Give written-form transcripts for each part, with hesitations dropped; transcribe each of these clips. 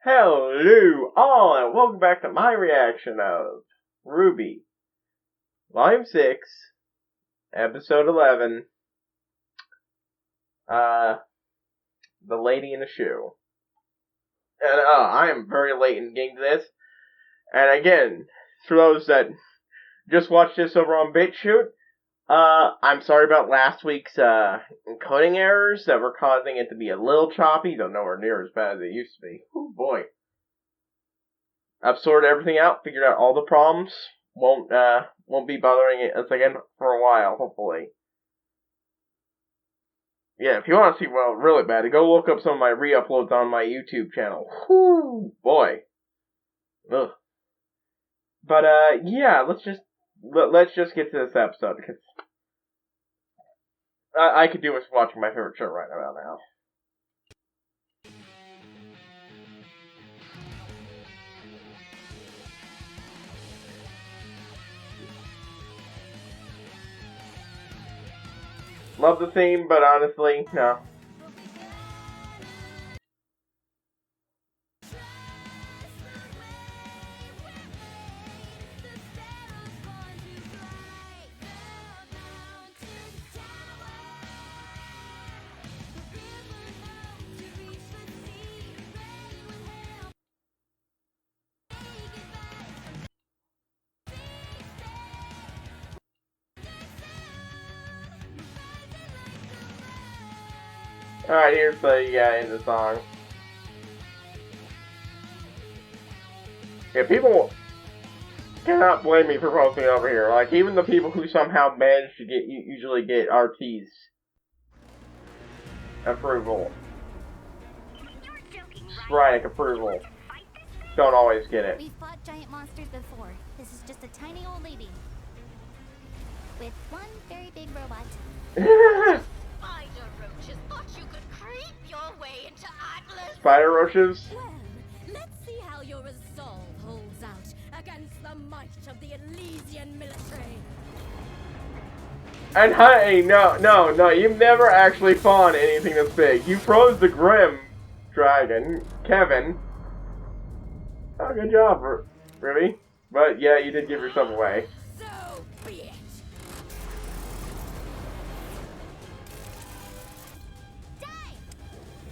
Hello all, and welcome back to my reaction of RWBY, Volume 6, Episode 11, The Lady in the Shoe. And, I am very late in getting to this, and again, for those that just watched this over on BitChute, I'm sorry about last week's, encoding errors that were causing it to be a little choppy, though nowhere near as bad as it used to be. Oh boy. I've sorted everything out, figured out all the problems, won't be bothering us again for a while, hopefully. Yeah, if you want to see, well, really bad, go look up some of my re-uploads on my YouTube channel. Whew, boy. Ugh. But, yeah, let's just get to this episode, because I could do with watching my favorite show right about now. Love the theme, but honestly, no. Alright, here's the end of the song. Yeah, people cannot blame me for posting over here. Like, even the people who somehow manage to usually get RT's approval. Sporadic approval. Don't always get it. We've fought giant monsters before. This is just a tiny old lady. With one very big robot. Spider roaches thought you could creep your way into Atlas. Spider roaches? Well, let's see how your resolve holds out against the might of the Elysian military. And hey, no, you've never actually fought anything this big. You froze the Grim Dragon, Kevin. Oh, good job, RWBY. But yeah, you did give yourself away. So be it.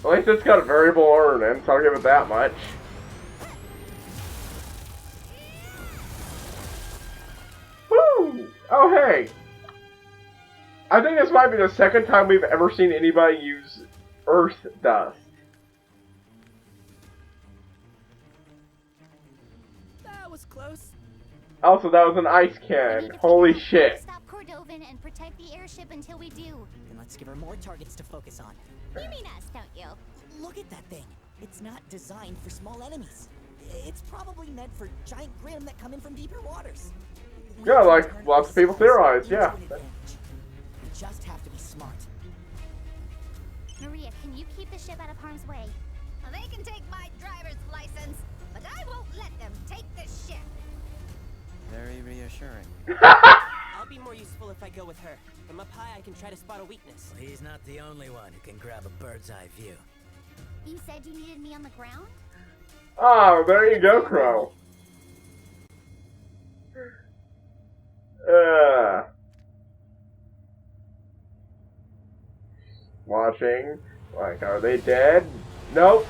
At least it's got a variable ornament, so I'll give it that much. Woo! Oh, hey! I think this might be the second time we've ever seen anybody use Earth Dust. That was close. Also, that was an ice cannon. Holy shit. Stop Cordovan and protect the airship until we do. Then let's give her more targets to focus on. You mean us, don't you? Look at that thing. It's not designed for small enemies. It's probably meant for giant Grimm that come in from deeper waters. Yeah, like lots of people theorize, yeah. We just have to be smart. Maria, can you keep the ship out of harm's way? They can take my driver's license, but I won't let them take the ship. Very reassuring. I'll be more useful if I go with her. From up high, I can try to spot a weakness. Well, he's not the only one who can grab a bird's eye view. You said you needed me on the ground? Oh, there you go, Crow. Watching. Like, are they dead? Nope.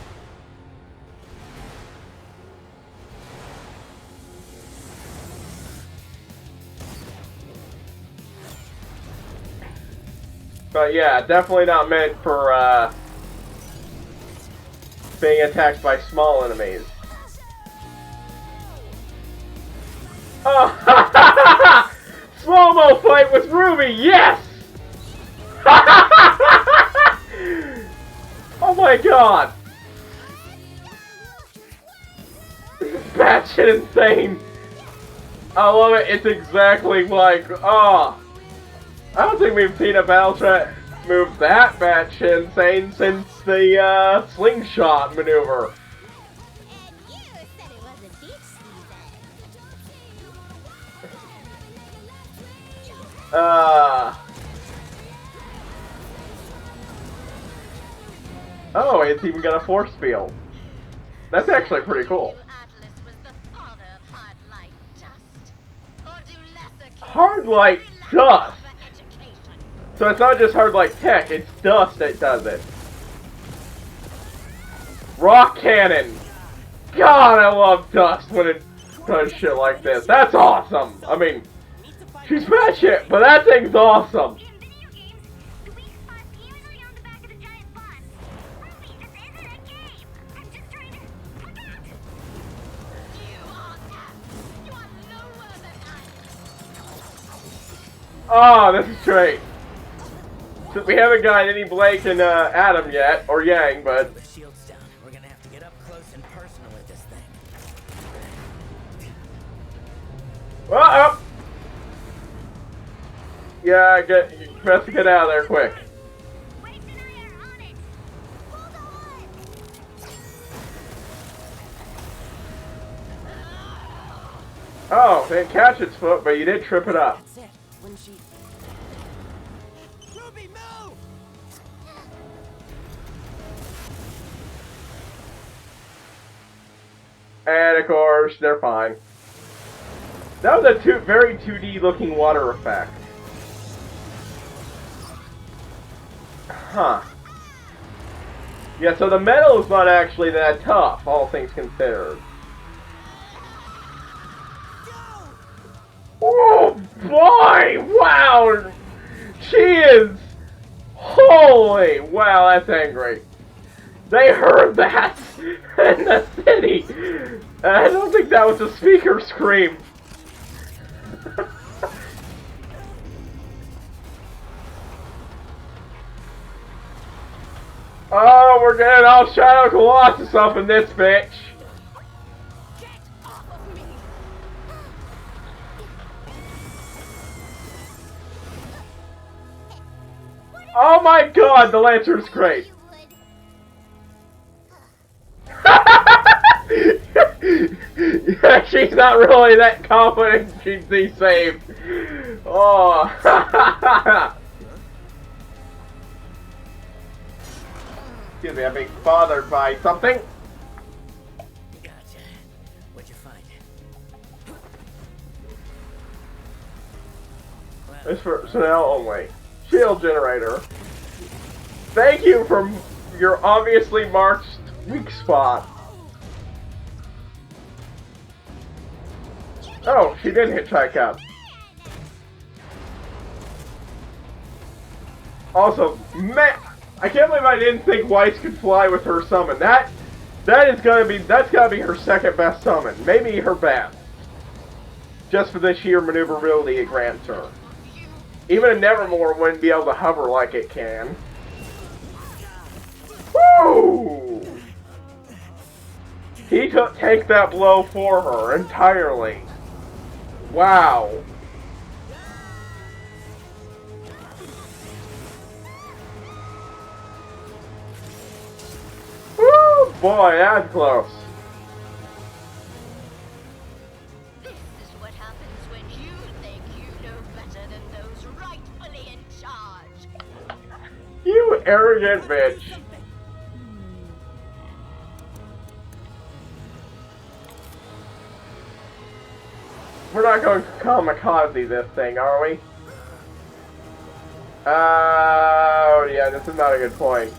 But yeah, definitely not meant for, being attacked by small enemies. Oh! Slow-mo fight with RWBY, yes! Oh my god! This is batshit insane! I love it, it's exactly like, I don't think we've seen a battle trap move that batshit insane since the, slingshot maneuver. And you said it was a beach season. Oh, it's even got a force field. That's actually pretty cool. Atlas was the father of hard light dust. Or do lesser kids Hard light lack dust. proper education? So it's not just hard like tech, it's dust that does it. Rock cannon! God, I love dust when it does shit like this. That's awesome! I mean, she's bad shit, but that thing's awesome! In video games, the weak spot's usually on the back of the giant boss. Ruby, this isn't a game. I'm just trying to... Look out! You are deaf. You are lower than us. Oh, this is great. So we haven't got any Blake and Adam yet, or Yang, but... The shield's down. We're gonna have to get up close and personal with this thing. Oh! Yeah, best to get out of there quick. Waste and I are on it. Hold on! Oh, didn't catch its foot, but you did trip it up. That's it. When she... Ruby, move! And of course, they're fine. That was a very 2D looking water effect. Huh. Yeah, so the metal is not actually that tough, all things considered. Oh boy! Wow! She is... Holy! Wow, that's angry. They heard that in the city! I don't think that was a speaker scream. Oh, we're getting all Shadow Colossus up in this bitch. Get off of me! Oh my god, the Lancer's great. Yeah, she's not really that confident she'd be saved. Oh. Excuse me, I'm being bothered by something. Gotcha. What'd you find? This for now only. Shield generator. Thank you for your obviously marked weak spot. Oh, she did hitchhike up. Also, man, I can't believe I didn't think Weiss could fly with her summon. That's gotta be her second best summon, maybe her best. Just for the sheer maneuverability it grants her. Even a Nevermore wouldn't be able to hover like it can. Woo! He could take that blow for her entirely. Wow. Woo! Boy, that's close. This is what happens when you think you know better than those rightfully in charge. You arrogant bitch. We're not going to kamikaze this thing, are we? Oh, yeah, this is not a good point.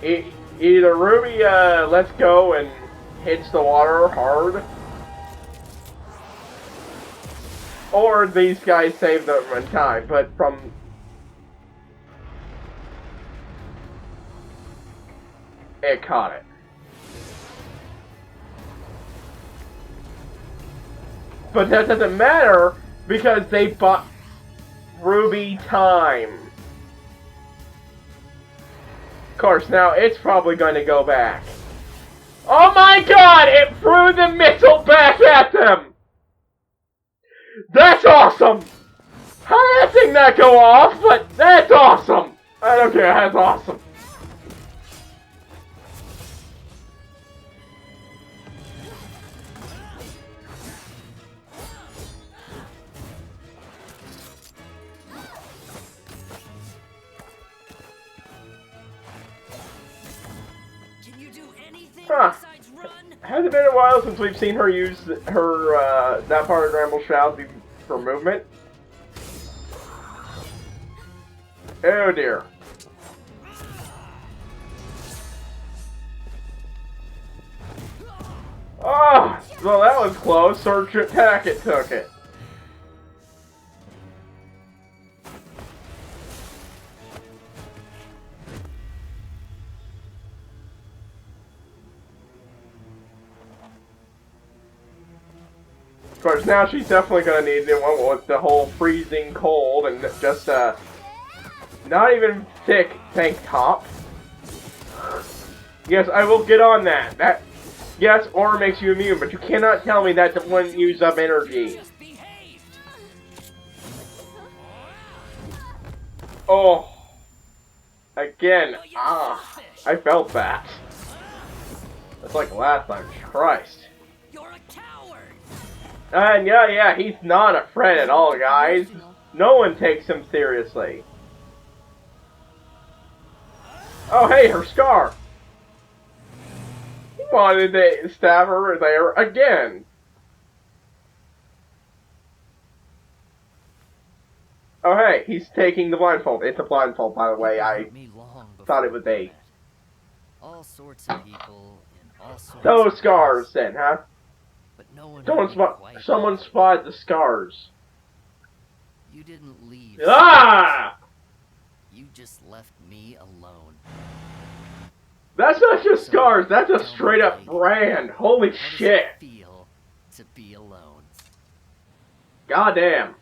Either Ruby lets go and hits the water hard, or these guys save them in time, but from... It caught it. But that doesn't matter, because they bought Ruby time. Of course, now it's probably going to go back. Oh my god! It threw the missile back at them! That's awesome! How did that thing not go off? But that's awesome! I don't care, that's awesome. Can you do anything Huh. besides run? Has it been a while since we've seen her use her, that part of Ramble Shroud for movement? Oh dear. Oh, well that was close. Sword Trip Tackett took it. Of course, now she's definitely gonna need a new one with the whole freezing cold and just not even thick tank top. Yes, I will get on that. Yes, aura makes you immune, but you cannot tell me that wouldn't use up energy. Oh. Again. Ah. I felt that. That's like last time. Christ. You're a coward! And yeah, he's not a friend at all, guys. No one takes him seriously. Oh, hey, her scar. He wanted to stab her there again. Oh, hey, he's taking the blindfold. It's a blindfold, by the way. I thought it was a... All sorts of people in all sorts Those of scars, ways. then, huh? But no one Someone spotted the scars. You didn't leave. Ah! You just left me alone. That's not just scars, that's a straight up brand. Holy How shit. does it feel to be alone? Goddamn.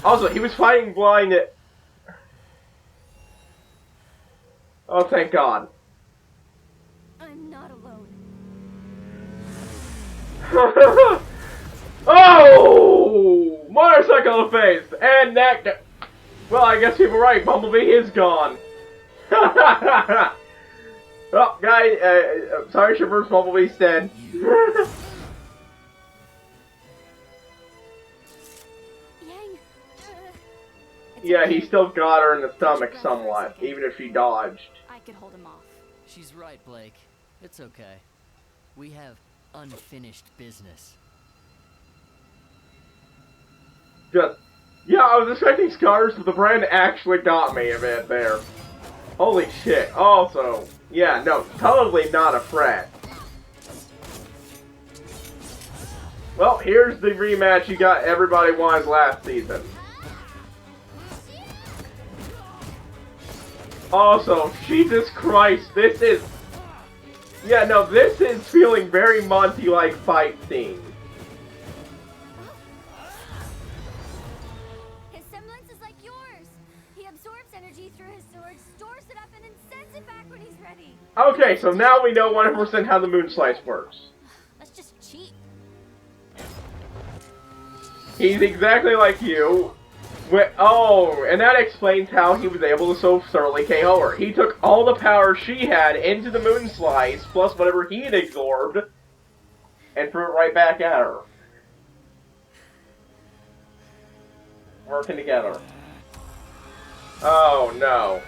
Also, he was fighting blind at... Oh, thank God. I'm not alone. Oh! Motorcycle face! And that... Well, I guess people are right. Bumblebee is gone. Well, guys, sorry, Shiver's Bumblebee's dead. Yang. Yeah, he still got her in the stomach somewhat, even if she dodged. I could hold him off. She's right, Blake. It's okay. We have unfinished business. Just... Yeah, I was expecting scars, but the brand actually got me a bit there. Holy shit. Also, yeah, no, totally not a fret. Well, here's the rematch you got everybody wanted last season. Also, Jesus Christ, this is... Yeah, no, this is feeling very Monty-like fight scene. His semblance is like yours. He absorbs energy through his sword, stores it up, and then sends it back when he's ready. Okay, so now we know 100% how the moon slice works. That's just cheap. He's exactly like you. Oh, and that explains how he was able to so thoroughly KO her. He took all the power she had into the moon slice, plus whatever he had absorbed, and threw it right back at her. Working together. Oh, no.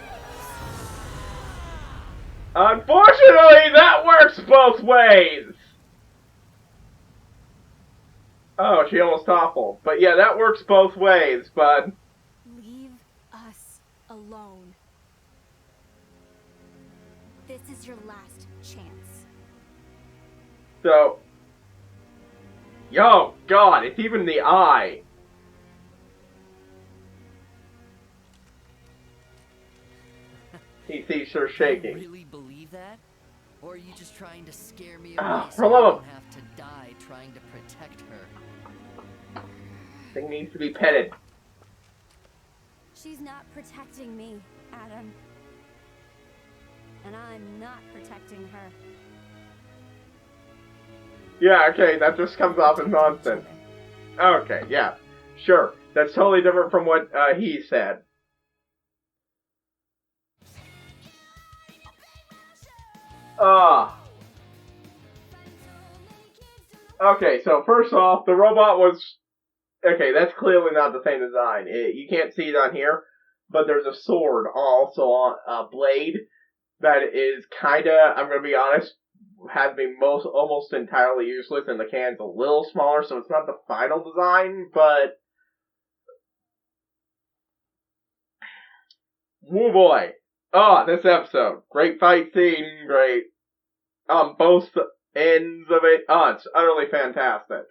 Unfortunately, that works both ways! Oh, she almost toppled. But yeah, that works both ways, bud. Leave us alone. This is your last chance. So... Yo, God, it's even the eye. He sees her shaking. You really believe that? Or are you just trying to scare me Ah, away for so I love of- don't have to die trying to protect her? Thing needs to be petted. She's not protecting me, Adam. And I'm not protecting her. Yeah, okay, that just comes off as nonsense. Okay, yeah, sure. That's totally different from what he said. Okay, so first off, the robot was... Okay, that's clearly not the same design. You can't see it on here, but there's a sword also on a blade that is kinda, I'm gonna be honest, has been almost entirely useless, and the can's a little smaller, so it's not the final design, but woo boy. This episode. Great fight scene, great on both ends of it. It's utterly fantastic.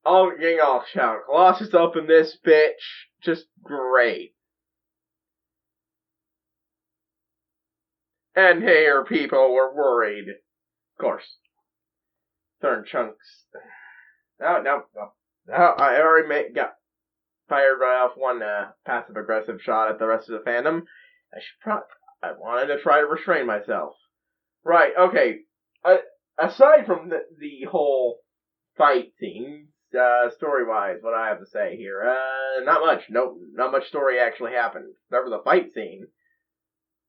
All getting all shout. Colossus up in this bitch. Just great. And here people were worried. Of course. Certain chunks. No. I already got fired right off one passive-aggressive shot at the rest of the fandom. I wanted to try to restrain myself. Right, okay. Aside from the whole fight scene, story-wise, what I have to say here, not much. Nope, not much story actually happened. Except for the fight scene.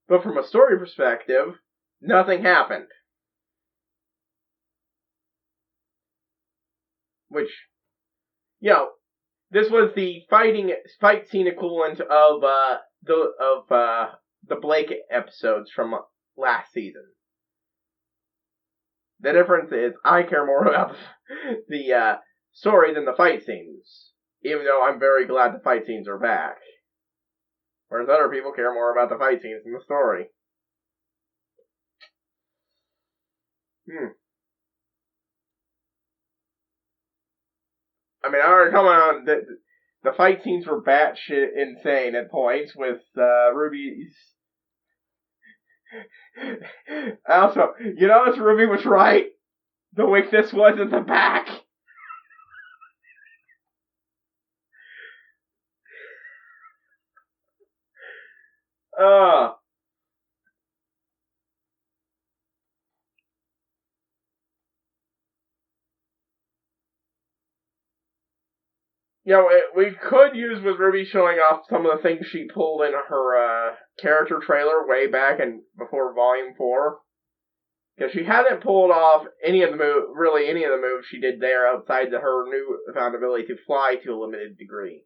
But from a story perspective, nothing happened. Which, this was the fight scene equivalent of the Blake episodes from last season. The difference is I care more about the story than the fight scenes, even though I'm very glad the fight scenes are back. Whereas other people care more about the fight scenes than the story. I mean, I already commented on the fight scenes were batshit insane at points with Ruby's. Also, you notice Ruby was right. The weakness was in the back. We could use with Ruby showing off some of the things she pulled in her character trailer way back and before Volume 4. Because she hasn't pulled off any of the moves she did there outside her newfound ability to fly to a limited degree.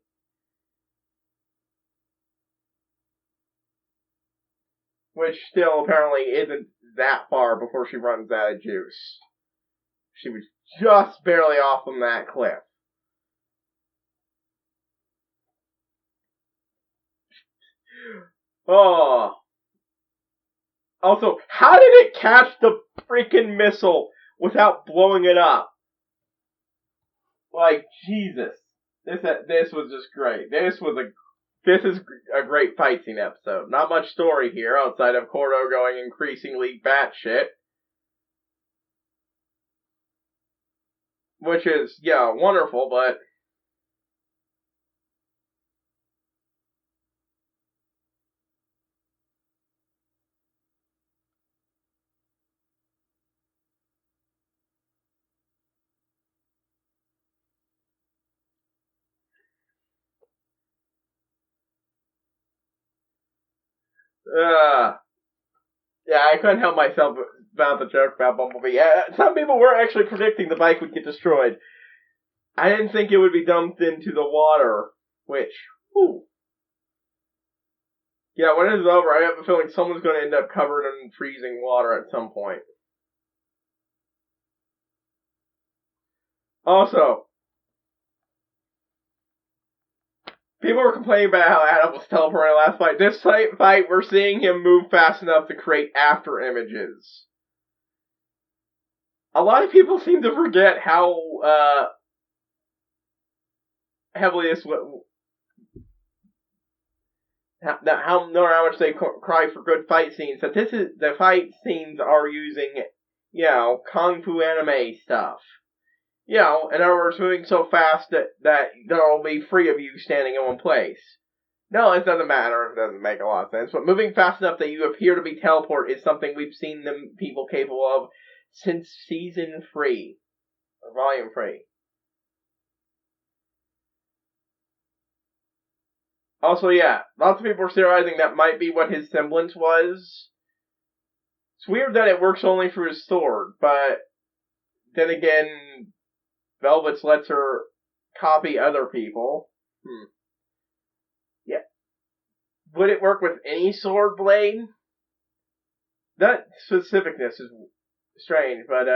Which still apparently isn't that far before she runs out of juice. She was just barely off from that cliff. Oh. Also, how did it catch the freaking missile without blowing it up? Like, Jesus. This was just great. This is a great fight scene episode. Not much story here outside of Cordo going increasingly batshit. Which is, wonderful, but I couldn't help myself about the joke about Bumblebee. Some people were actually predicting the bike would get destroyed. I didn't think it would be dumped into the water, which, whew. Yeah, when it's over, I have a feeling someone's going to end up covered in freezing water at some point. Also, people were complaining about how Adam was teleporting last fight. This fight, we're seeing him move fast enough to create after images. A lot of people seem to forget how heavily this how much they cry for good fight scenes. That the fight scenes are using, kung fu anime stuff. In other words, moving so fast that they'll be free of you standing in one place. No, it doesn't matter. It doesn't make a lot of sense. But moving fast enough that you appear to be teleport is something we've seen them people capable of since season 3. Or volume 3. Also, lots of people were theorizing that might be what his semblance was. It's weird that it works only for his sword, but then again, Velvet's lets her copy other people. would it work with any sword blade? That specificness is strange, but,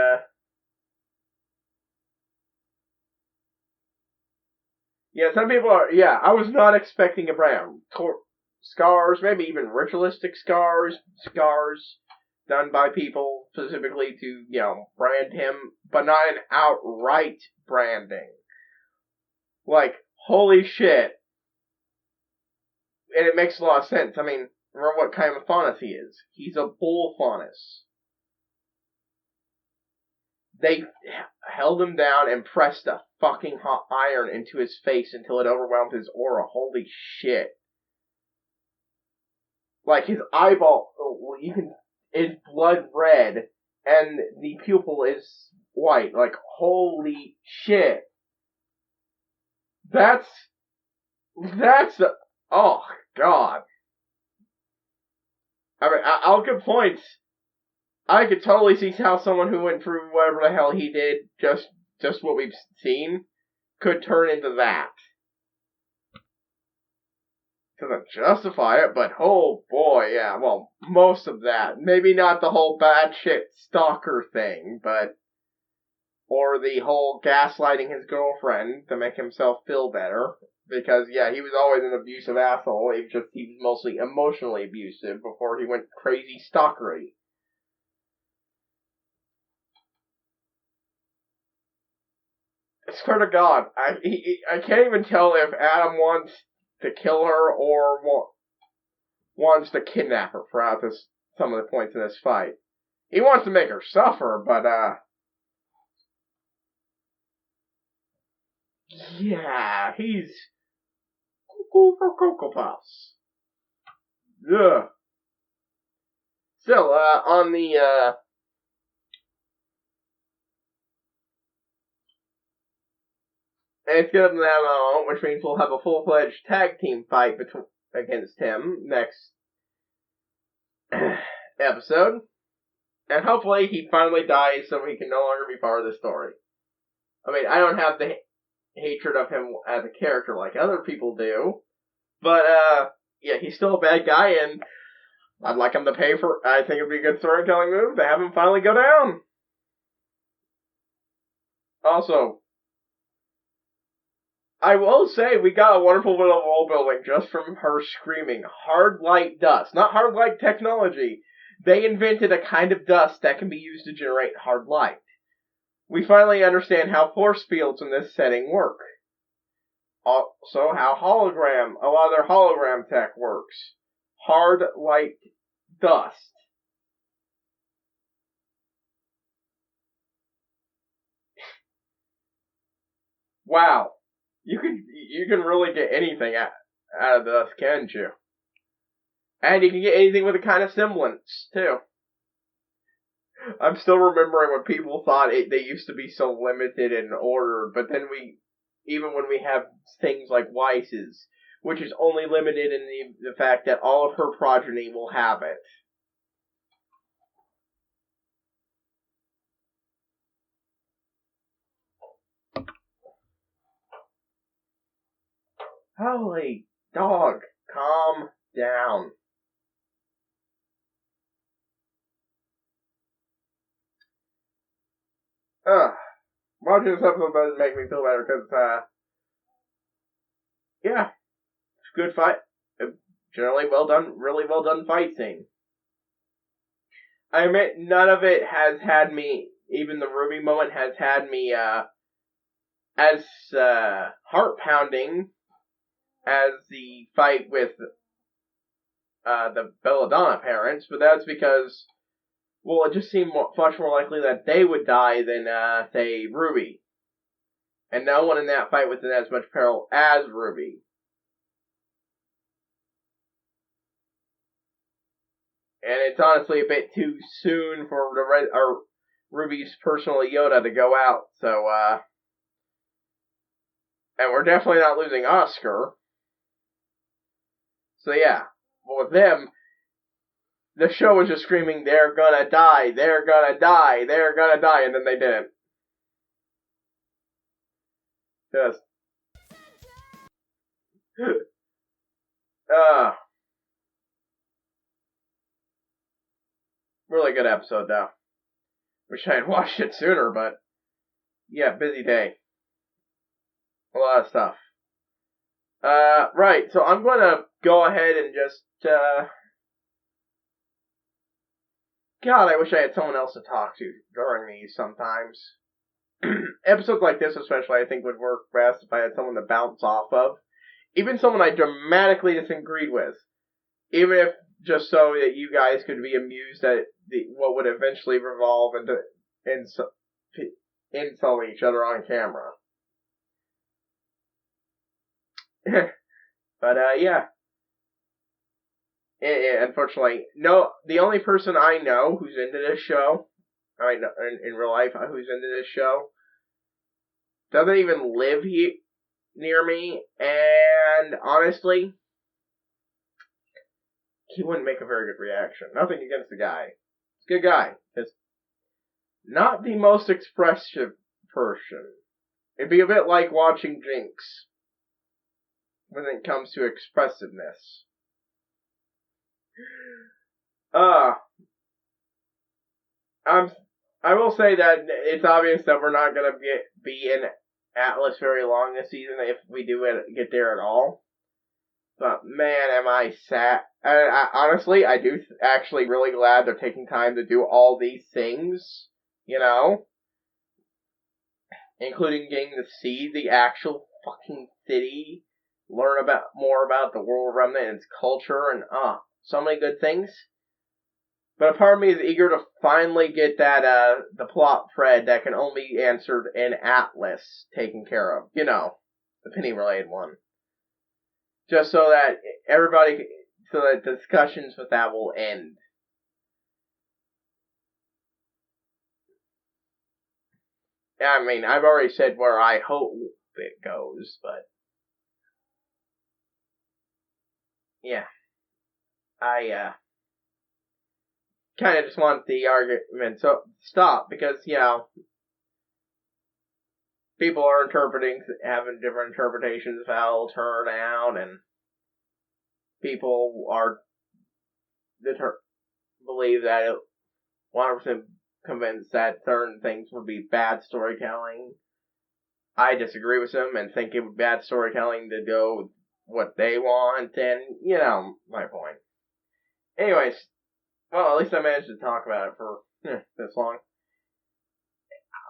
yeah, some people are, yeah, I was not expecting a brown. Scars, maybe even ritualistic scars done by people specifically to, brand him, but not an outright branding. Like, holy shit. And it makes a lot of sense. I mean, remember what kind of faunus he is. He's a bull faunus. They held him down and pressed a fucking hot iron into his face until it overwhelmed his aura. Holy shit. Like, his eyeball, is blood red, and the pupil is white. Like, holy shit. That's, oh, God. I mean, I'll give points. I could totally see how someone who went through whatever the hell he did, just what we've seen, could turn into that. Doesn't justify it, but oh boy, yeah, well, most of that. Maybe not the whole bad shit stalker thing, but, or the whole gaslighting his girlfriend to make himself feel better. Because, yeah, he was always an abusive asshole, he was mostly emotionally abusive before he went crazy stalkery. I swear to God, I can't even tell if Adam wants to kill her or wants to kidnap her throughout some of the points in this fight. He wants to make her suffer, but, yeah, he's cuckoo for Cocoa Puffs. Yeah. Still, on the, it's gonna have, which means we'll have a full-fledged tag team fight against him next episode. And hopefully he finally dies so he can no longer be part of the story. I mean, I don't have the hatred of him as a character like other people do. But, yeah, he's still a bad guy, and I'd like him to pay for, I think it'd be a good storytelling move to have him finally go down. Also, I will say we got a wonderful bit of world building just from her screaming hard light dust. Not hard light technology. They invented a kind of dust that can be used to generate hard light. We finally understand how force fields in this setting work. Also, how a lot of their hologram tech works. Hard light dust. Wow. You can really get anything out of dust, can't you? And you can get anything with a kind of semblance, too. I'm still remembering when people thought they used to be so limited and ordered, but then even when we have things like Weiss's, which is only limited in the fact that all of her progeny will have it. Holy dog, calm down. Watching this episode doesn't make me feel better because, yeah, it's a good fight. Generally really well done fight scene. I admit none of it has had me, even the RWBY moment has had me, as, heart pounding as the fight with, the Belladonna parents, but that's because, well, it just seemed much more likely that they would die than, say, RWBY. And no one in that fight was in as much peril as RWBY. And it's honestly a bit too soon for RWBY's personal Yoda to go out, so, and we're definitely not losing Oscar. So yeah, well with them, the show was just screaming, they're gonna die, they're gonna die, they're gonna die, and then they didn't. Just, Really good episode, though. Wish I had watched it sooner, but yeah, busy day. A lot of stuff. Right, so I'm gonna go ahead and just, God, I wish I had someone else to talk to during these sometimes. Episodes like this especially, I think, would work best if I had someone to bounce off of. Even someone I dramatically disagreed with. Even if just so that you guys could be amused at what would eventually revolve into insulting each other on camera. But, yeah. Unfortunately, no, the only person I know who's into this show, I know in real life who's into this show, doesn't even live here near me, and honestly, he wouldn't make a very good reaction. Nothing against the guy. He's a good guy. Just not the most expressive person. It'd be a bit like watching Jinx when it comes to expressiveness. I will say that it's obvious that we're not going to be in Atlas very long this season if we do get there at all. But man, am I sad. Honestly, I do actually really glad they're taking time to do all these things, you know? Including getting to see the actual fucking city, learn more about the World Remnant and its culture, and so many good things. But a part of me is eager to finally get that, the plot thread that can only be answered in Atlas taken care of. You know, the penny-related one. Just so that so that discussions with that will end. I mean, I've already said where I hope it goes, but yeah. I, kind of just want the argument to stop because, people are having different interpretations of how it'll turn out, and people are believe that 100% convinced that certain things would be bad storytelling. I disagree with them and think it would be bad storytelling to go with what they want, and, my point. Anyways, well, at least I managed to talk about it for this long.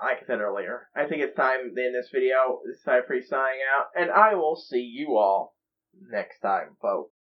Like I said earlier, I think it's time to end this video. This is HighPriest signing out, and I will see you all next time, folks.